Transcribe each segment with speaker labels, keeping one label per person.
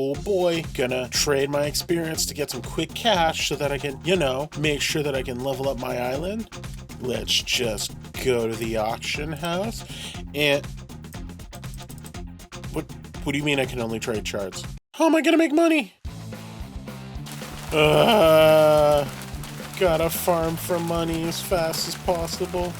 Speaker 1: oh boy, gonna trade my experience to get some quick cash so that I can, make sure that I can level up my island. Let's just go to the auction house. And what do you mean I can only trade shards? How am I gonna make money? Gotta farm for money as fast as possible.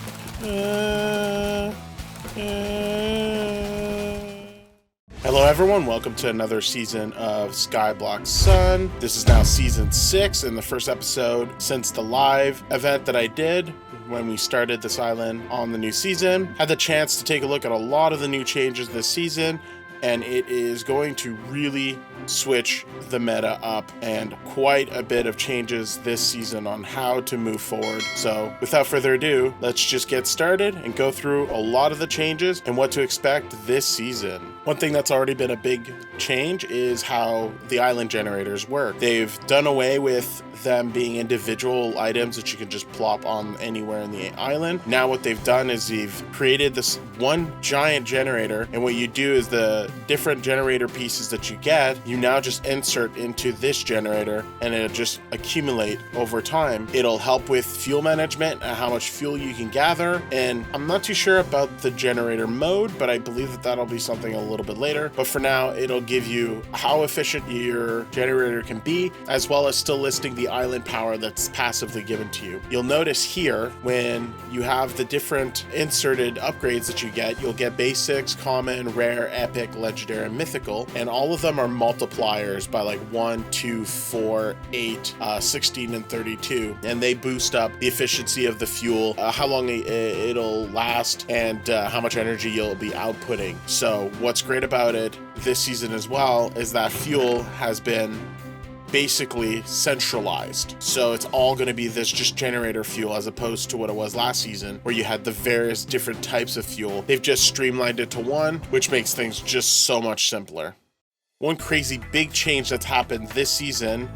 Speaker 1: Hello everyone, welcome to another season of Skyblock Sun. This is now season 6 and the first episode since the live event that I did when we started this island on the new season. Had the chance to take a look at a lot of the new changes this season, and it is going to really switch the meta up, and quite a bit of changes this season on how to move forward. So without further ado, let's just get started and go through a lot of the changes and what to expect this season. One thing that's already been a big change is how the island generators work. They've done away with them being individual items that you can just plop on anywhere in the island. Now what they've done is they've created this one giant generator, and what you do is the different generator pieces that you get, you now just insert into this generator and it'll just accumulate over time. It'll help with fuel management and how much fuel you can gather, and I'm not too sure about the generator mode, but I believe that that'll be something a little bit later. But for now, it'll give you how efficient your generator can be, as well as still listing the island power that's passively given to you. You'll notice here when you have the different inserted upgrades that you get, you'll get basics, common, rare, epic, legendary, and mythical, and all of them are multipliers by like 1, 2, 4, 8, 16, and 32, and they boost up the efficiency of the fuel, how long it'll last, and how much energy you'll be outputting. So what's great about it this season as well is that fuel has been basically centralized. So it's all going to be this just generator fuel, as opposed to what it was last season where you had the various different types of fuel. They've just streamlined it to one, which makes things just so much simpler. One crazy big change that's happened this season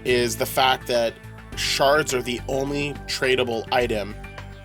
Speaker 1: is the fact that shards are the only tradable item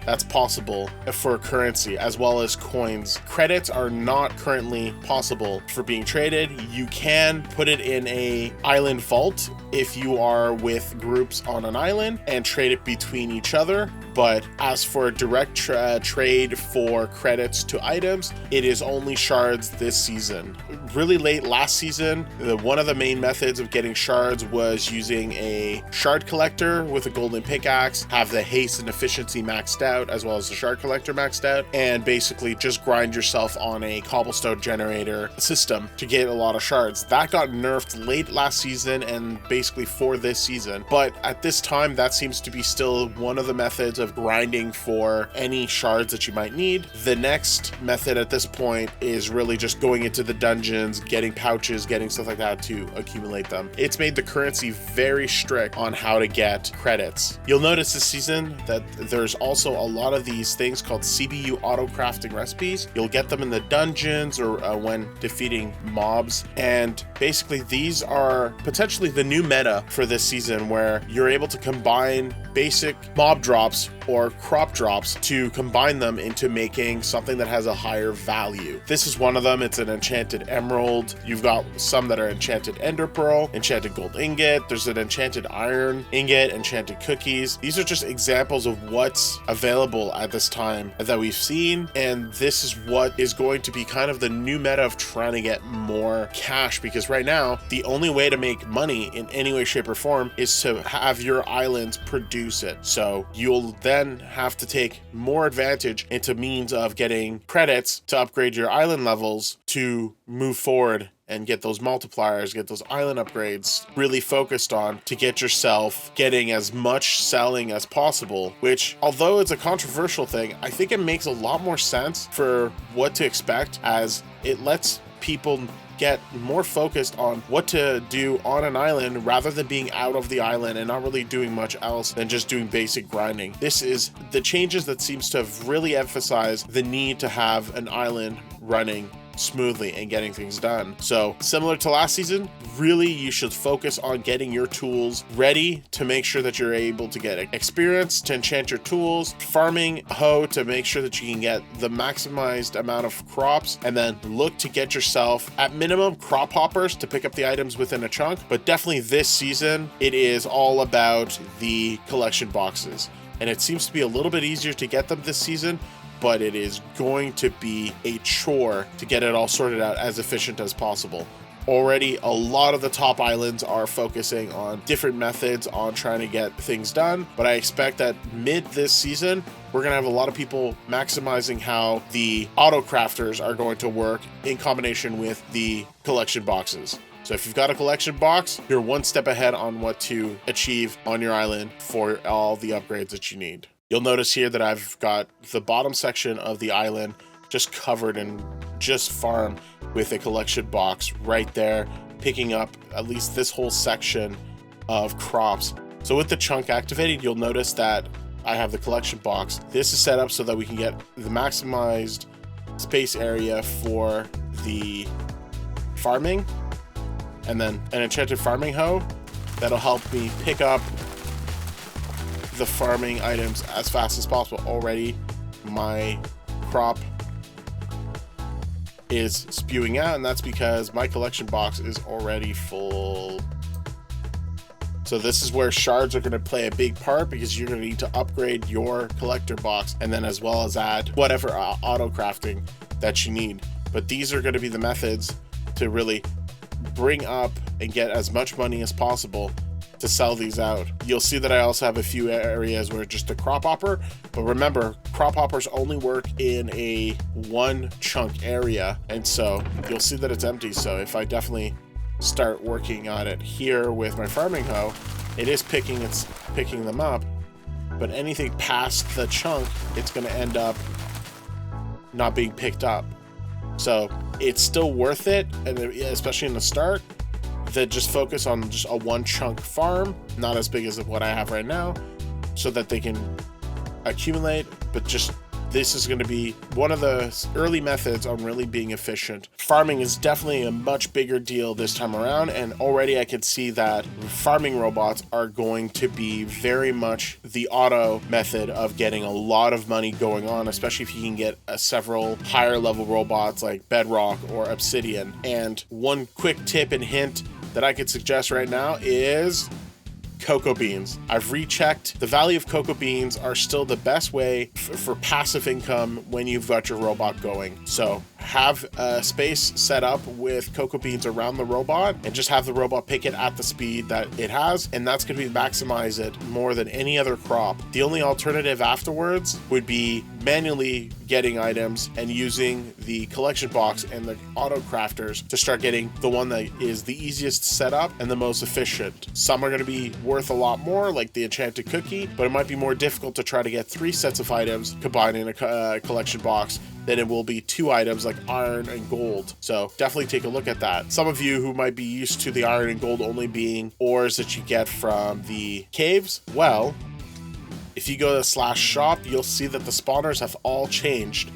Speaker 1: that's possible for currency, as well as coins. Credits are not currently possible for being traded. You can put it in a island vault if you are with groups on an island and trade it between each other. But as for a direct trade for credits to items, it is only shards this season. Really late last season, one of the main methods of getting shards was using a shard collector with a golden pickaxe, have the haste and efficiency maxed out, as well as the shard collector maxed out, and basically just grind yourself on a cobblestone generator system to get a lot of shards. That got nerfed late last season and basically for this season. But at this time, that seems to be still one of the methods of grinding for any shards that you might need. The next method at this point is really just going into the dungeons, getting pouches, getting stuff like that to accumulate them. It's made the currency very strict on how to get credits. You'll notice this season that there's also a lot of these things called CBU auto crafting recipes. You'll get them in the dungeons or when defeating mobs, and basically these are potentially the new meta for this season, where you're able to combine basic mob drops or crop drops to combine them into making something that has a higher value. This is one of them. It's an enchanted emerald. You've got some that are enchanted ender pearl, enchanted gold ingot. There's an enchanted iron ingot, enchanted cookies. These are just examples of what's available at this time that we've seen, and this is what is going to be kind of the new meta of trying to get more cash, because right now the only way to make money in any way, shape, or form is to have your islands produce it. So you'll then have to take more advantage into means of getting credits to upgrade your island levels to move forward and get those multipliers, get those island upgrades really focused on to get yourself getting as much selling as possible, which, although it's a controversial thing, I think it makes a lot more sense for what to expect, as it lets people get more focused on what to do on an island rather than being out of the island and not really doing much else than just doing basic grinding. This is the changes that seems to have really emphasized the need to have an island running smoothly and getting things done. So similar to last season, really you should focus on getting your tools ready to make sure that you're able to get experience to enchant your tools, farming hoe to make sure that you can get the maximized amount of crops, and then look to get yourself at minimum crop hoppers to pick up the items within a chunk. But definitely this season, it is all about the collection boxes, and it seems to be a little bit easier to get them this season, but it is going to be a chore to get it all sorted out as efficient as possible. Already, a lot of the top islands are focusing on different methods on trying to get things done, but I expect that mid this season, we're going to have a lot of people maximizing how the auto crafters are going to work in combination with the collection boxes. So if you've got a collection box, you're one step ahead on what to achieve on your island for all the upgrades that you need. You'll notice here that I've got the bottom section of the island just covered in just farm with a collection box right there, picking up at least this whole section of crops. So with the chunk activated, you'll notice that I have the collection box. This is set up so that we can get the maximized space area for the farming, and then an enchanted farming hoe that'll help me pick up the farming items as fast as possible. Already my crop is spewing out, and that's because my collection box is already full. So this is where shards are going to play a big part, because you're going to need to upgrade your collector box, and then as well as add whatever auto crafting that you need. But these are going to be the methods to really bring up and get as much money as possible to sell these out. You'll see that I also have a few areas where just a crop hopper, but remember, crop hoppers only work in a one chunk area, and so you'll see that it's empty. So if I definitely start working on it here with my farming hoe, it is picking them up, but anything past the chunk, it's going to end up not being picked up. So it's still worth it, and especially in the start, that just focus on just a one chunk farm, not as big as what I have right now, so that they can accumulate. But just this is going to be one of the early methods on really being efficient. Farming is definitely a much bigger deal this time around, and already I can see that farming robots are going to be very much the auto method of getting a lot of money going on, especially if you can get several higher level robots like Bedrock or Obsidian. And one quick tip and hint that I could suggest right now is cocoa beans. I've rechecked. The value of cocoa beans are still the best way for passive income when you've got your robot going. So have a space set up with cocoa beans around the robot, and just have the robot pick it at the speed that it has, and that's going to maximize it more than any other crop. The only alternative afterwards would be manually getting items and using the collection box and the auto crafters to start getting the one that is the easiest to set up and the most efficient. Some are going to be worth a lot more, like the enchanted cookie, but it might be more difficult to try to get 3 sets of items combined in a collection box than it will be 2 items like iron and gold. So definitely take a look at that. Some of you who might be used to the iron and gold only being ores that you get from the caves, well, if you go to /shop, you'll see that the spawners have all changed,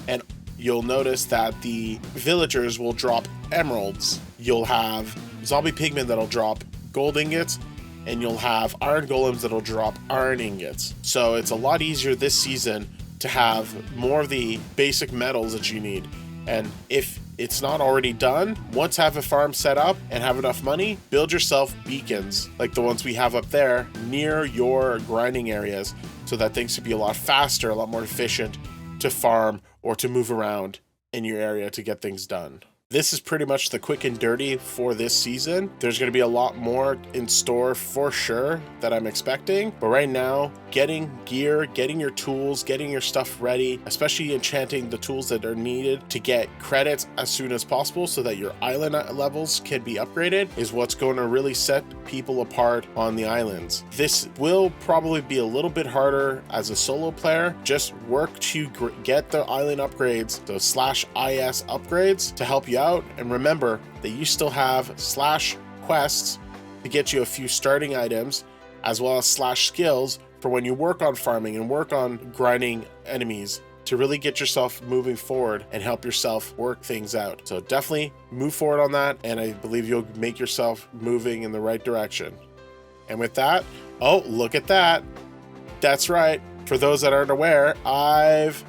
Speaker 1: and you'll notice that the villagers will drop emeralds. You'll have zombie pigmen that'll drop gold ingots, and you'll have iron golems that'll drop iron ingots. So it's a lot easier this season to have more of the basic metals that you need. And if it's not already done, once have a farm set up and have enough money, build yourself beacons like the ones we have up there near your grinding areas, so that things could be a lot faster, a lot more efficient to farm or to move around in your area to get things done. This is pretty much the quick and dirty for this season. There's going to be a lot more in store for sure that I'm expecting. But right now, getting gear, getting your tools, getting your stuff ready, especially enchanting the tools that are needed to get credits as soon as possible so that your island levels can be upgraded, is what's going to really set people apart on the islands. This will probably be a little bit harder as a solo player. Just work to get the island upgrades, the /IS upgrades, to help you out. And remember that you still have /quests to get you a few starting items, as well as /skills for when you work on farming and work on grinding enemies to really get yourself moving forward and help yourself work things out. So definitely move forward on that, and I believe you'll make yourself moving in the right direction. And with that, oh, look at that. That's right. For those that aren't aware, I've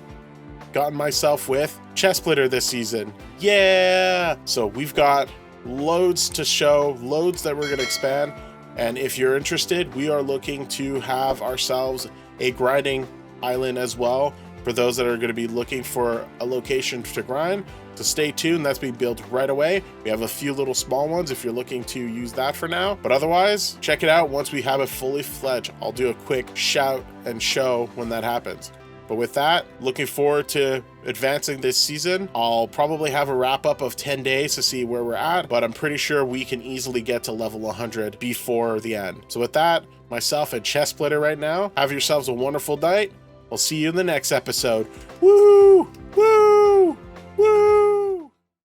Speaker 1: gotten myself with Chest Splitter this season. Yeah! So we've got loads to show, loads that we're going to expand. And if you're interested, we are looking to have ourselves a grinding island as well for those that are going to be looking for a location to grind. So stay tuned, that's being built right away. We have a few little small ones if you're looking to use that for now. But otherwise, check it out once we have it fully fledged. I'll do a quick shout and show when that happens. But with that, looking forward to advancing this season. I'll probably have a wrap up of 10 days to see where we're at, but I'm pretty sure we can easily get to level 100 before the end. So with that, myself and Chest Splitter right now, have yourselves a wonderful night. We'll see you in the next episode. Woo! Woo! Woo!